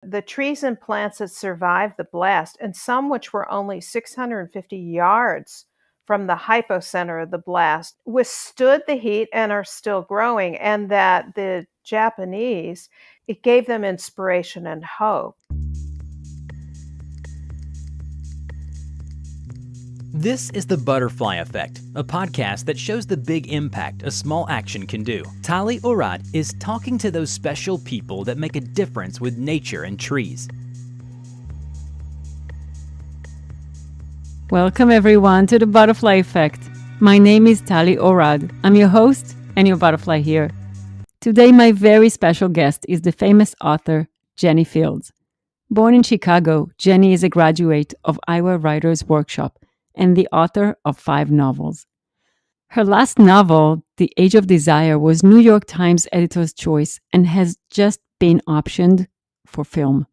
The trees and plants that survived the blast, and some which were only 650 yards from the hypocenter of the blast, withstood the heat and are still growing, and that the Japanese, it gave them inspiration and hope. This is The Butterfly Effect, a podcast that shows the big impact a small action can do. Tali Orad is talking to those special people that make a difference with nature and trees. Welcome everyone to The Butterfly Effect. My name is Tali Orad. I'm your host and your butterfly here. Today my very special guest is the famous author Jennie Fields. Born in Chicago, Jennie is a graduate of Iowa Writers Workshop and the author of 5 novels. Her last novel, The Age of Desire, was New York Times Editor's Choice and has just been optioned for film.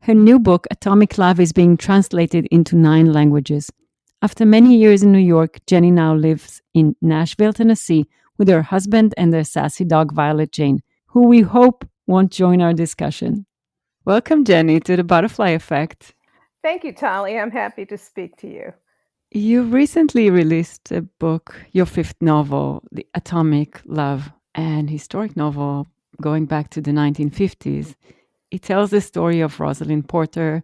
Her new book, Atomic Love, is being translated into 9 languages. After many years in New York, Jennie now lives in Nashville, Tennessee, with her husband and their sassy dog, Violet Jane, who we hope won't join our discussion. Welcome, Jennie, to The Butterfly Effect. Thank you, Tali. I'm happy to speak to you. You recently released a book, your 5th novel, The Atomic Love, an historic novel going back to the 1950s. It tells the story of Rosalind Porter,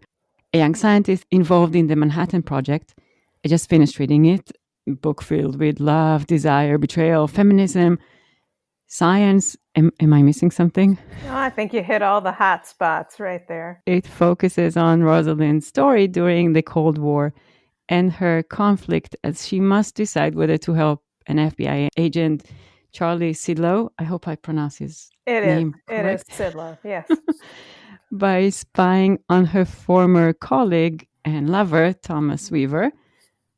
a young scientist involved in the Manhattan Project. I just finished reading it, a book filled with love, desire, betrayal, feminism, science. Am I missing something? Oh, I think you hit all the hot spots right there. It focuses on Rosalind's story during the Cold War and her conflict as she must decide whether to help an FBI agent, Charlie Sidlow. I hope I pronounce his name correct. It is Sidlow, yes. By spying on her former colleague and lover, Thomas Weaver,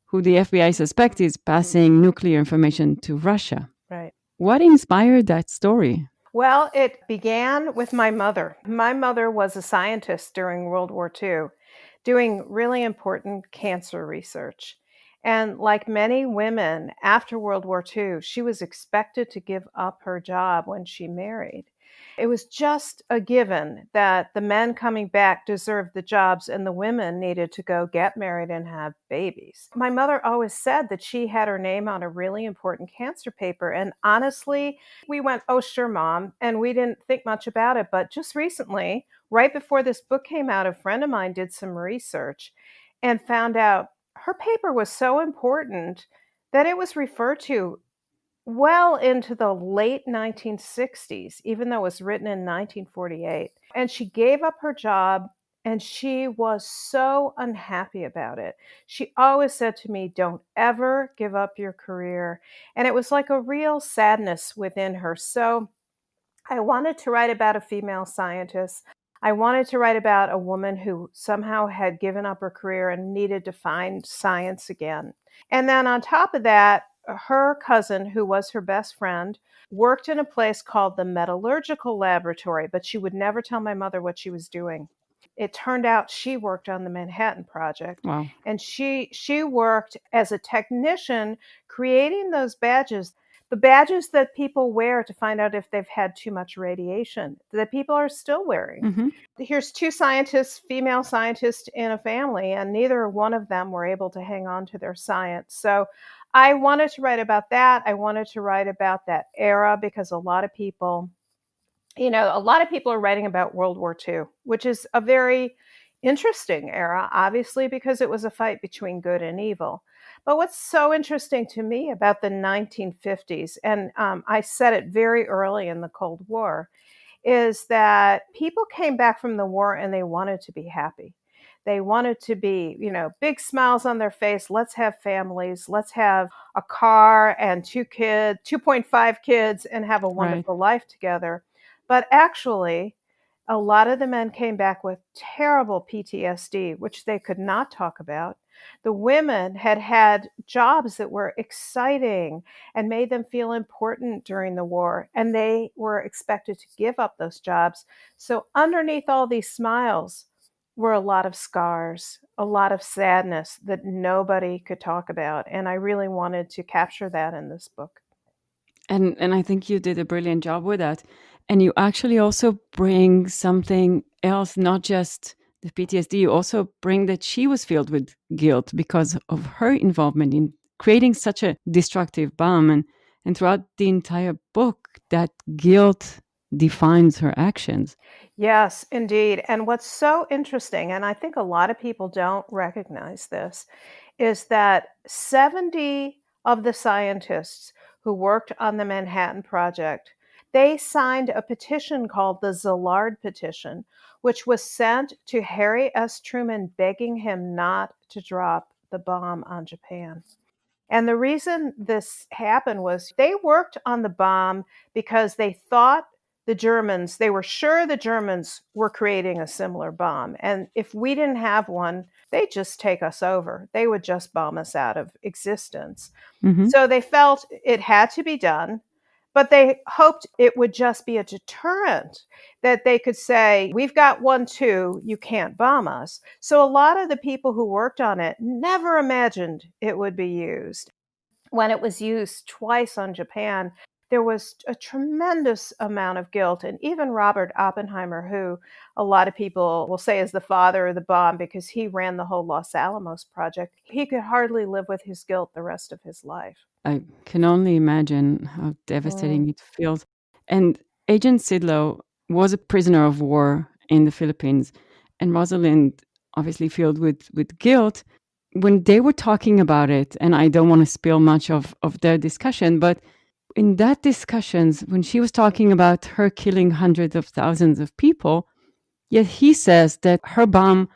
who the FBI suspects is passing nuclear information to Russia. Right. What inspired that story? Well, it began with my mother. My mother was a scientist during World War II, doing really important cancer research. And like many women after World War II, she was expected to give up her job when she married. It was just a given that the men coming back deserved the jobs and the women needed to go get married and have babies. My mother always said that she had her name on a really important cancer paper. And honestly, we went, oh, sure, Mom. And we didn't think much about it. But just recently, right before this book came out, a friend of mine did some research and found out her paper was so important that it was referred to well into the late 1960s, even though it was written in 1948. And she gave up her job and she was so unhappy about it. She always said to me, don't ever give up your career. And it was like a real sadness within her. So I wanted to write about a female scientist. I wanted to write about a woman who somehow had given up her career and needed to find science again. And then on top of that, her cousin, who was her best friend, worked in a place called the Metallurgical Laboratory, but she would never tell my mother what she was doing. It turned out she worked on the Manhattan Project. Wow. And she worked as a technician creating those badges. The badges that people wear to find out if they've had too much radiation, that people are still wearing. Mm-hmm. Here's 2 scientists, female scientists in a family, and neither one of them were able to hang on to their science. So I wanted to write about that. I wanted to write about that era because a lot of people are writing about World War II, which is a very interesting era, obviously, because it was a fight between good and evil. But what's so interesting to me about the 1950s, and I said it very early in the Cold War, is that people came back from the war and they wanted to be happy. They wanted to be, big smiles on their face. Let's have families. Let's have a car and 2.5 kids and have a wonderful life together. But actually, a lot of the men came back with terrible PTSD, which they could not talk about. The women had had jobs that were exciting and made them feel important during the war, and they were expected to give up those jobs. So underneath all these smiles were a lot of scars, a lot of sadness that nobody could talk about. And I really wanted to capture that in this book. And I think you did a brilliant job with that. And you actually also bring something else, not just the PTSD, you also bring that she was filled with guilt because of her involvement in creating such a destructive bomb. And throughout the entire book, that guilt defines her actions. Yes, indeed. And what's so interesting, and I think a lot of people don't recognize this, is that 70 of the scientists who worked on the Manhattan Project, they signed a petition called the Szilard Petition, which was sent to Harry S. Truman begging him not to drop the bomb on Japan. And the reason this happened was they worked on the bomb because they thought they were sure the Germans were creating a similar bomb. And if we didn't have one, they'd just take us over. They would just bomb us out of existence. Hmm. So they felt it had to be done, but they hoped it would just be a deterrent that they could say, we've got one too, you can't bomb us. So a lot of the people who worked on it never imagined it would be used. When it was used twice on Japan, there was a tremendous amount of guilt. And even Robert Oppenheimer, who a lot of people will say is the father of the bomb because he ran the whole Los Alamos project, he could hardly live with his guilt the rest of his life. I can only imagine how devastating it feels. And Agent Sidlow was a prisoner of war in the Philippines, and Rosalind, obviously filled with guilt, when they were talking about it, and I don't want to spill much of their discussion, but in that discussions, when she was talking about her killing hundreds of thousands of people, yet he says that her bomb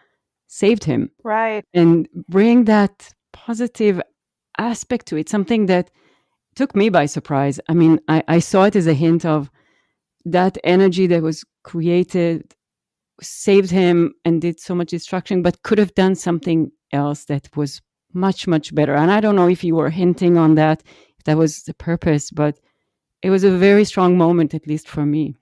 saved him. Right. And bring that positive aspect to it, something that took me by surprise. I mean, I saw it as a hint of that energy that was created saved him and did so much destruction, but could have done something else that was much, much better. And I don't know if you were hinting on that, if that was the purpose, but it was a very strong moment, at least for me.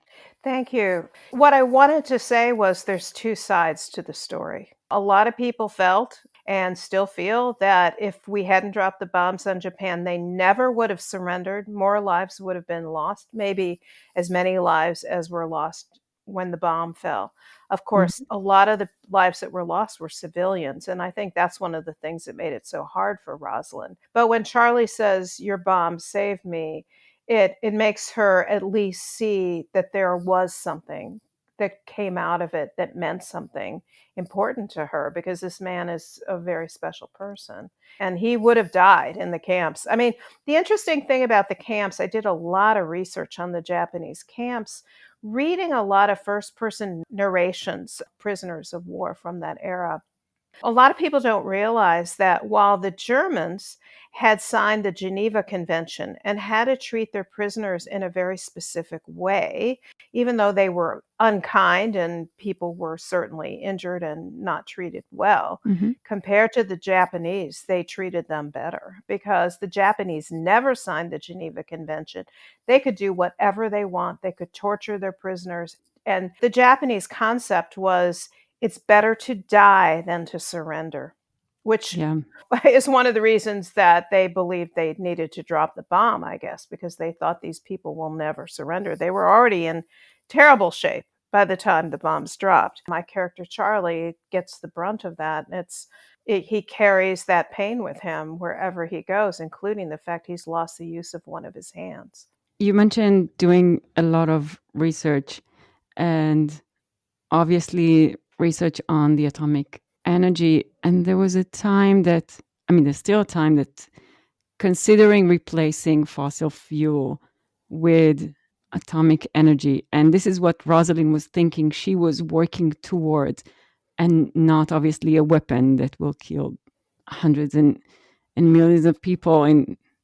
Thank you. What I wanted to say was there's two sides to the story. A lot of people felt and still feel that if we hadn't dropped the bombs on Japan, they never would have surrendered. More lives would have been lost, maybe as many lives as were lost when the bomb fell. Of course, Mhm. a lot of the lives that were lost were civilians. And I think that's one of the things that made it so hard for Rosalind. But when Charlie says, your bomb saved me, it makes her at least see that there was something that came out of it that meant something important to her, because this man is a very special person and he would have died in the camps. I mean, the interesting thing about the camps, I did a lot of research on the Japanese camps, reading a lot of first person narrations, prisoners of war from that era. A lot of people don't realize that while the Germans had signed the Geneva Convention and had to treat their prisoners in a very specific way, even though they were unkind and people were certainly injured and not treated well, Mhm. compared to the Japanese, they treated them better because the Japanese never signed the Geneva Convention. They could do whatever they want, they could torture their prisoners. And the Japanese concept was it's better to die than to surrender, which Yeah. is one of the reasons that they believed they needed to drop the bomb, I guess, because they thought these people will never surrender. They were already in terrible shape by the time the bombs dropped. My character Charlie gets the brunt of that. He carries that pain with him wherever he goes, including the fact he's lost the use of one of his hands. You mentioned doing a lot of research and obviously research on the atomic energy. And there was a time that, I mean, there's still a time that considering replacing fossil fuel with atomic energy. And this is what Rosalind was thinking she was working towards, and not obviously a weapon that will kill hundreds and millions of people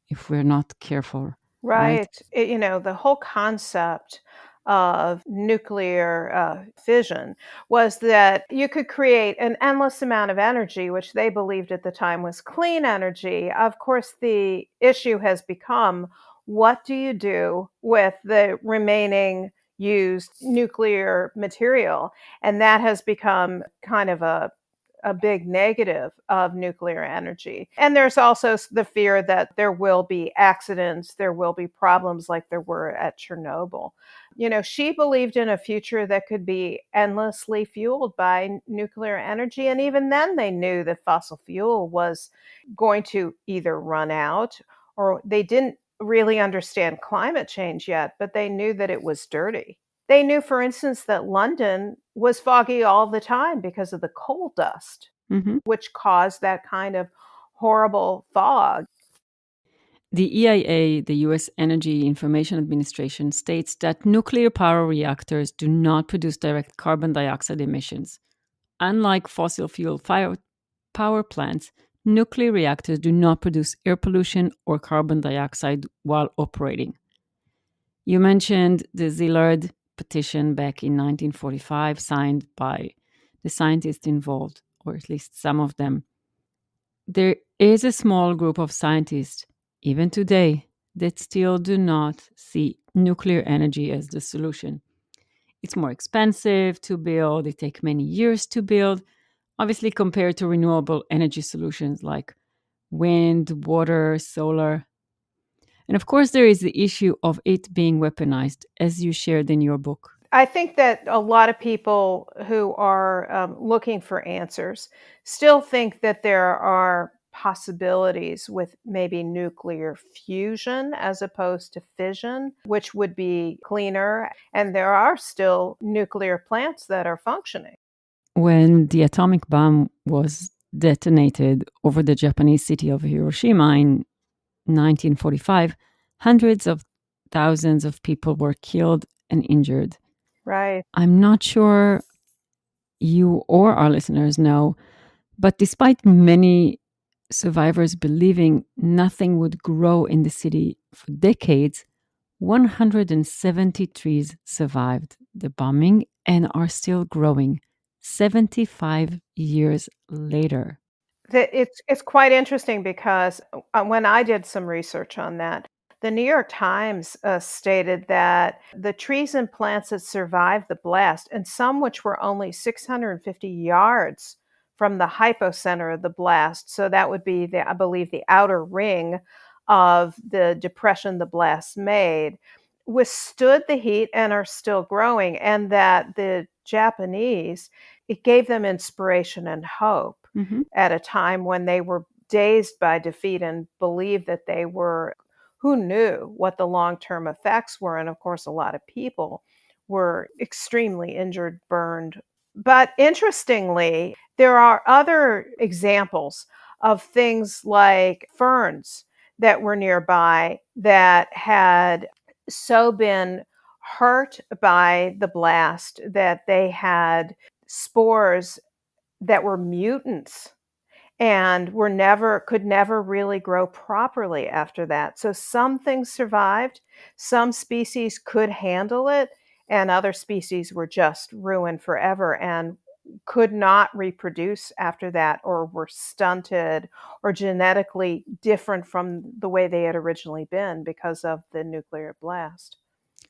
if we're not careful, right? Right. The whole concept of nuclear fission was that you could create an endless amount of energy, which they believed at the time was clean energy. Of course, the issue has become, what do you do with the remaining used nuclear material? And that has become kind of a big negative of nuclear energy. And there's also the fear that there will be accidents, there will be problems like there were at Chernobyl. She believed in a future that could be endlessly fueled by nuclear energy. And even then, they knew that fossil fuel was going to either run out, or they didn't really understand climate change yet, but they knew that it was dirty. They knew, for instance, that London was foggy all the time because of the coal dust, Mm-hmm. which caused that kind of horrible fog. The EIA, the US Energy Information Administration, states that nuclear power reactors do not produce direct carbon dioxide emissions. Unlike fossil fuel power plants, nuclear reactors do not produce air pollution or carbon dioxide while operating. You mentioned the Szilard petition back in 1945, signed by the scientists involved, or at least some of them. There is a small group of scientists, even today, that still do not see nuclear energy as the solution. It's more expensive to build, it takes many years to build, obviously compared to renewable energy solutions like wind, water, solar. And of course, there is the issue of it being weaponized, as you shared in your book. I think that a lot of people who are looking for answers still think that there are possibilities with maybe nuclear fusion as opposed to fission, which would be cleaner. And there are still nuclear plants that are functioning. When the atomic bomb was detonated over the Japanese city of Hiroshima in 1945, hundreds of thousands of people were killed and injured. Right. I'm not sure you or our listeners know, but despite many survivors believing nothing would grow in the city for decades, 170 trees survived the bombing and are still growing 75 years later. It's quite interesting because when I did some research on that, the New York Times stated that the trees and plants that survived the blast, and some which were only 650 yards from the hypocenter of the blast, so that would be, I believe, the outer ring of the depression the blast made, withstood the heat and are still growing, and that the Japanese, it gave them inspiration and hope at a time when they were dazed by defeat and believed that they were, who knew what the long-term effects were. And of course, a lot of people were extremely injured, burned. But interestingly, there are other examples of things like ferns that were nearby that had so been hurt by the blast that they had spores that were mutants and could never really grow properly after that. So some things survived, some species could handle it, and other species were just ruined forever and could not reproduce after that, or were stunted or genetically different from the way they had originally been because of the nuclear blast.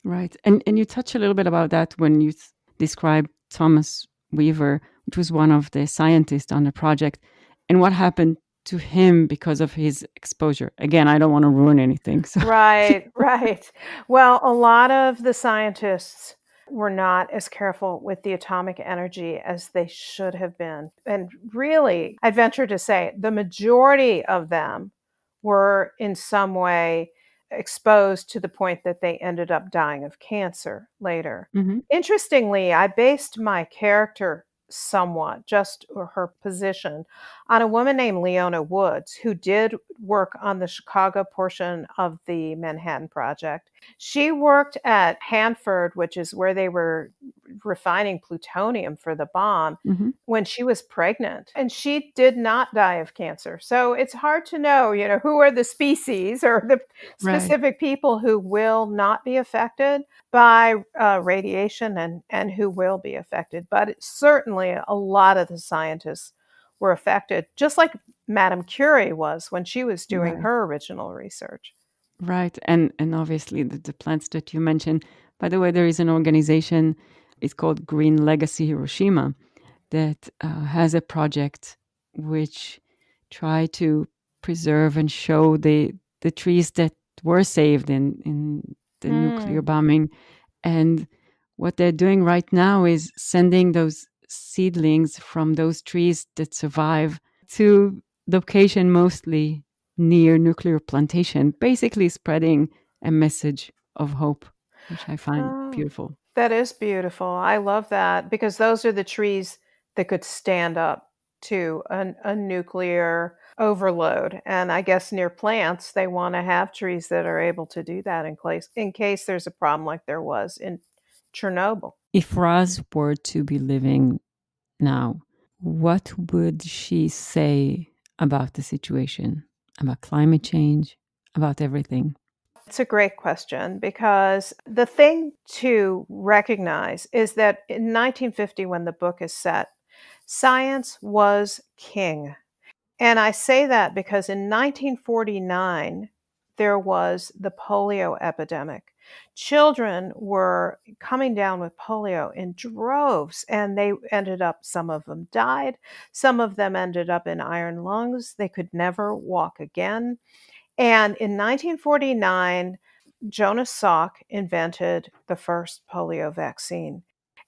Right. And you touch a little bit about that when you describe Thomas Weaver, which was one of the scientists on the project, and what happened to him because of his exposure. Again, I don't want to ruin anything. So. Right. Well, a lot of the scientists were not as careful with the atomic energy as they should have been. And really, I'd venture to say the majority of them were in some way exposed to the point that they ended up dying of cancer later. Mm-hmm. Interestingly, I based my character somewhat, just her position, on a woman named Leona Woods, who did work on the Chicago portion of the Manhattan Project. She worked at Hanford, which is where they were refining plutonium for the bomb, when she was pregnant, and she did not die of cancer. So it's hard to know, who are the species or the specific people who will not be affected by radiation and who will be affected. But certainly a lot of the scientists were affected, just like Madame Curie was when she was doing her original research. Right. And obviously the plants that you mentioned. By the way, there is an organization, it's called Green Legacy Hiroshima, that has a project which try to preserve and show the trees that were saved in the nuclear bombing. And what they're doing right now is sending those seedlings from those trees that survive to location mostly near nuclear plantation, basically spreading a message of hope, which I find Oh, beautiful. that is beautiful. I love that because those are the trees that could stand up to a nuclear overload. And I guess near plants, they want to have trees that are able to do that in case there's a problem like there was in Chernobyl. If Roz were to be living now, what would she say about the situation, about climate change, about everything? It's a great question because the thing to recognize is that in 1950, when the book is set, science was king. And I say that because in 1949, there was the polio epidemic. Children were coming down with polio in droves, and they ended up, some of them died, some of them ended up in iron lungs. They could never walk again. And in 1949, Jonas Salk invented the first polio vaccine.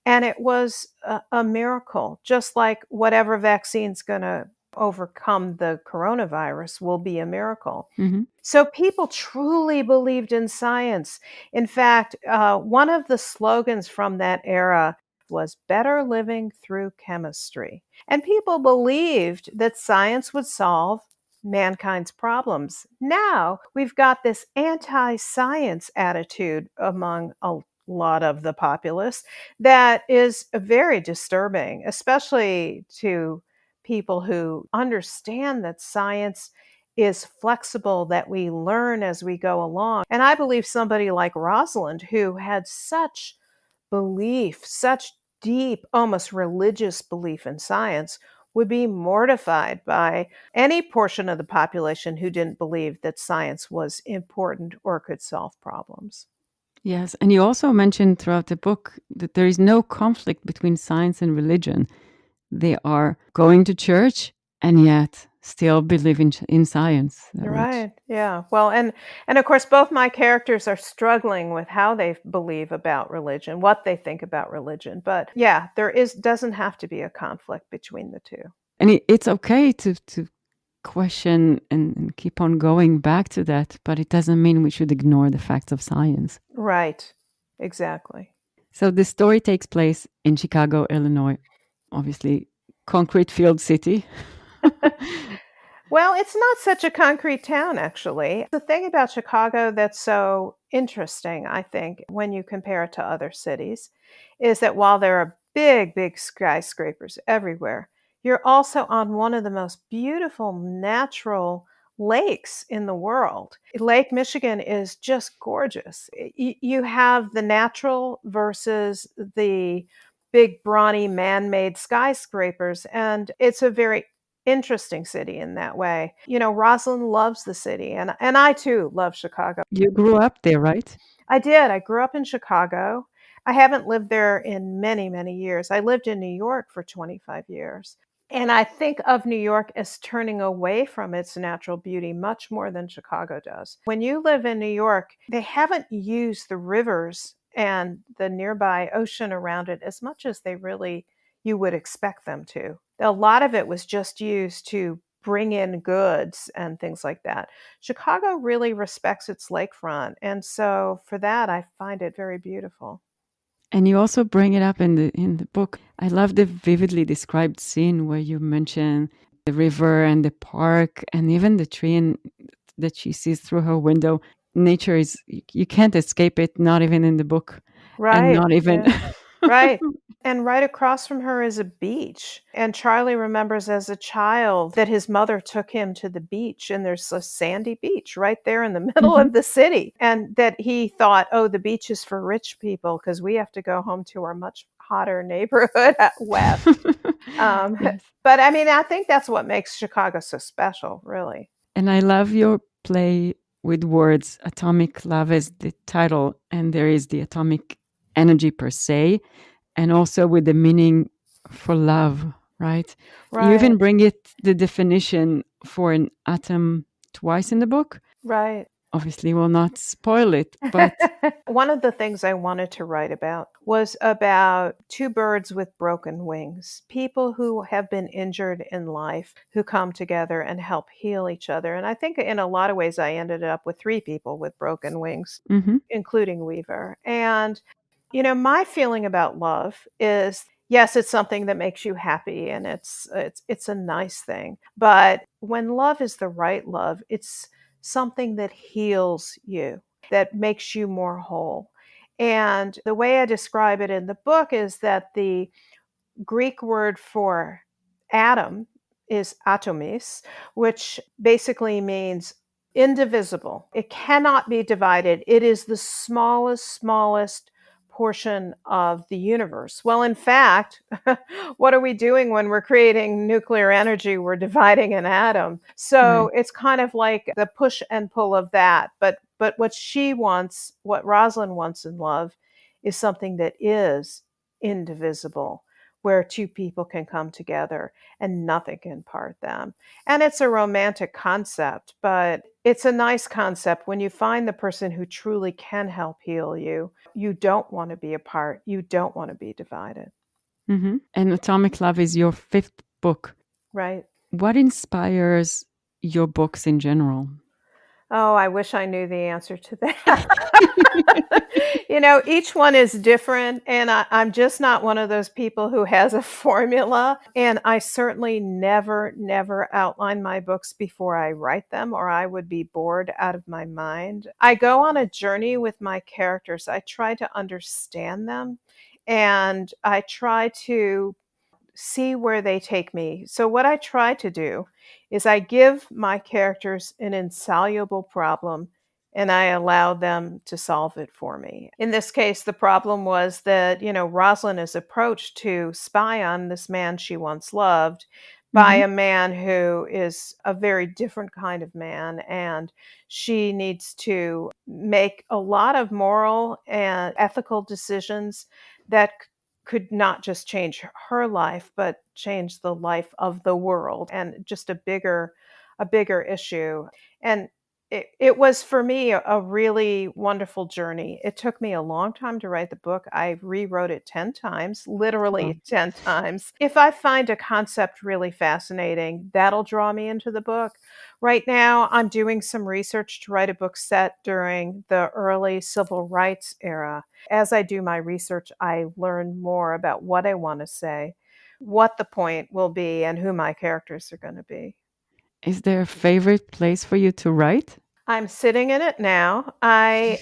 And it was a miracle, just like whatever vaccine's going to overcome the coronavirus will be a miracle. Mm-hmm. So people truly believed in science. In fact, one of the slogans from that era was better living through chemistry. And people believed that science would solve mankind's problems. Now we've got this anti-science attitude among a lot of the populace that is very disturbing, especially to people who understand that science is flexible, that we learn as we go along. And I believe somebody like Rosalind, who had such belief, such deep, almost religious belief in science, would be mortified by any portion of the population who didn't believe that science was important or could solve problems. Yes, and you also mentioned throughout the book that there is no conflict between science and religion. They are going to church and yet still believe in science, which Right. Yeah. Well, and of course both my characters are struggling with how they believe about religion, what they think about religion. But yeah, doesn't have to be a conflict between the two. and it's okay to question and keep on going back to that, but it doesn't mean we should ignore the facts of science. Right. Exactly. So the story takes place in Chicago, Illinois, obviously concrete filled city. Well, it's not such a concrete town, actually. The thing about Chicago that's so interesting, I think, when you compare it to other cities, is that while there are big, big skyscrapers everywhere, you're also on one of the most beautiful natural lakes in the world. Lake Michigan is just gorgeous. You have the natural versus the big, brawny, man-made skyscrapers, and it's a very interesting city in that way. You know, Rosalind loves the city, and I too love Chicago. You grew up there, right? I did. I grew up in Chicago. I haven't lived there in many, many years. I lived in New York for 25 years. And I think of New York as turning away from its natural beauty much more than Chicago does. When you live in New York, they haven't used the rivers and the nearby ocean around it as much as you would expect them to. A lot of it was just used to bring in goods and things like that. Chicago really respects its lakefront. And so for that, I find it very beautiful. And you also bring it up in the book. I love the vividly described scene where you mention the river and the park and even the tree that she sees through her window. Nature is, you can't escape it, not even in the book. And Right. not even Yeah. Right. And right across from her is a beach. And Charlie remembers as a child that his mother took him to the beach, and there's a sandy beach right there in the middle Mhm. of the city. And that he thought, oh, the beach is for rich people because we have to go home to our much hotter neighborhood at west. Um, Yes. but I mean, I think that's what makes Chicago so special, really. And I love your play with words. Atomic Love is the title, and there is the atomic energy per se, and also with the meaning for love, right? You even Right. bring the definition for an atom twice in the book. Right. Obviously, will not spoil it, but One of the things I wanted to write about was about two birds with broken wings, people who have been injured in life who come together and help heal each other. And I think in a lot of ways, I ended up with three people with broken wings, mhm, including Weaver. And, my feeling about love is yes, it's something that makes you happy and it's a nice thing. But when love is the right love, it's something that heals you, that makes you more whole. And the way I describe it in the book is that the Greek word for atom is atomis, which basically means indivisible. It cannot be divided. It is the smallest portion of the universe. Well, in fact, what are we doing when we're creating nuclear energy? We're dividing an atom. So right. it's kind of like the push and pull of that. But what she wants, what Rosalind wants in love, is something that is indivisible, where two people can come together and nothing can part them. And it's a romantic concept, but it's a nice concept when you find the person who truly can help heal you. You don't want to be apart. You don't want to be divided. And Atomic Love is your fifth book. Right. What inspires your books in general? Oh, I wish I knew the answer to that. Each one is different, and I'm just not one of those people who has a formula. And I certainly never outline my books before I write them, or I would be bored out of my mind. I go on a journey with my characters. I try to understand them, and I try to see where they take me. So, what I try to do is I give my characters an insoluble problem and I allow them to solve it for me. In this case, the problem was that, Rosalind is approached to spy on this man she once loved by Hmm. a man who is a very different kind of man. And she needs to make a lot of moral and ethical decisions that could not just change her life, but change the life of the world, and just a bigger issue. And it was for me a really wonderful journey. It took me a long time to write the book. I rewrote it 10 times, Wow. literally 10 times. If I find a concept really fascinating, that'll draw me into the book. Right now, I'm doing some research to write a book set during the early civil rights era. As I do my research, I learn more about what I want to say, what the point will be, and who my characters are going to be. Is there a favorite place for you to write? I'm sitting in it now. I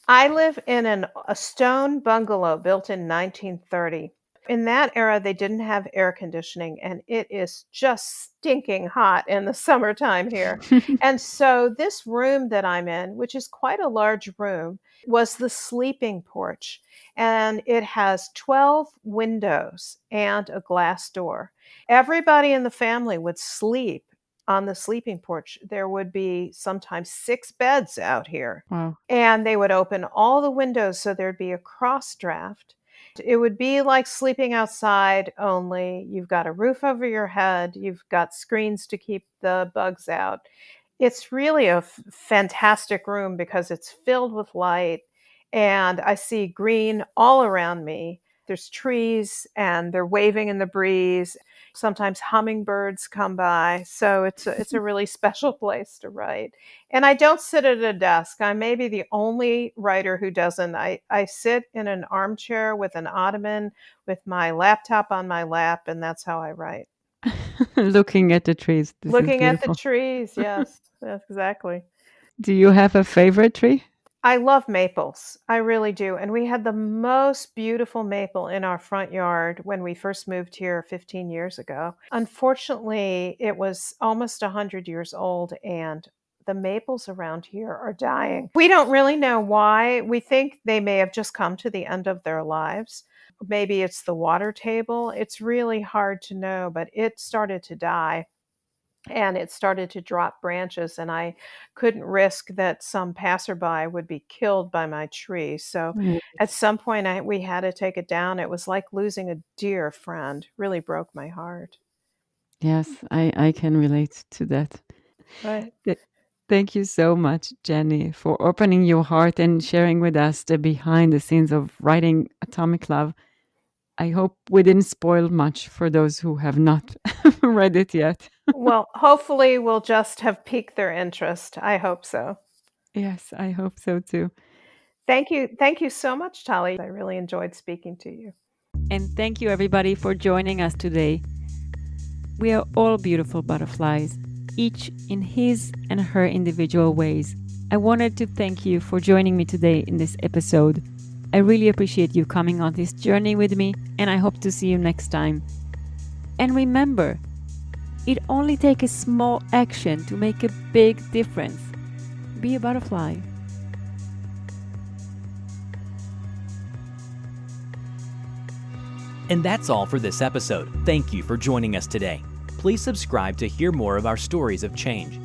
live in a stone bungalow built in 1930. In that era, they didn't have air conditioning, and it is just stinking hot in the summertime here. And so, this room that I'm in, which is quite a large room, was the sleeping porch. And it has 12 windows and a glass door. Everybody in the family would sleep on the sleeping porch. There would be sometimes 6 beds out here, Wow. and they would open all the windows so there'd be a cross draft. It would be like sleeping outside, only you've got a roof over your head, you've got screens to keep the bugs out. It's really a fantastic room because it's filled with light, and I see green all around me. There's trees and they're waving in the breeze. Sometimes hummingbirds come by. So it's a really special place to write. And I don't sit at a desk. I may be the only writer who doesn't. I sit in an armchair with an ottoman with my laptop on my lap, and that's how I write. Looking at the trees. This is Looking at the beautiful. trees, yes, yes, exactly. Do you have a favorite tree? I love maples. I really do. And we had the most beautiful maple in our front yard when we first moved here 15 years ago. Unfortunately, it was almost 100 years old, and the maples around here are dying. We don't really know why. We think they may have just come to the end of their lives. Maybe it's the water table. It's really hard to know, but it started to die. and it started to drop branches, and I couldn't risk that some passerby would be killed by my tree. So at Yes, some point we had to take it down. It was like losing a dear friend. Really broke my heart. yes, I can relate to that. Right. Th- Thank you so much, Jenny, for opening your heart and sharing with us the behind the scenes of writing Atomic Love. I hope we didn't spoil much for those who have not read it yet. Well, hopefully we'll just have piqued their interest. I hope so. Yes, I hope so too. Thank you. Thank you so much, Tali. I really enjoyed speaking to you. And thank you, everybody, for joining us today. We are all beautiful butterflies, each in his and her individual ways. I wanted to thank you for joining me today in this episode. I really appreciate you coming on this journey with me, and I hope to see you next time. And remember, it only takes a small action to make a big difference. Be a butterfly. And that's all for this episode. Thank you for joining us today. Please subscribe to hear more of our stories of change.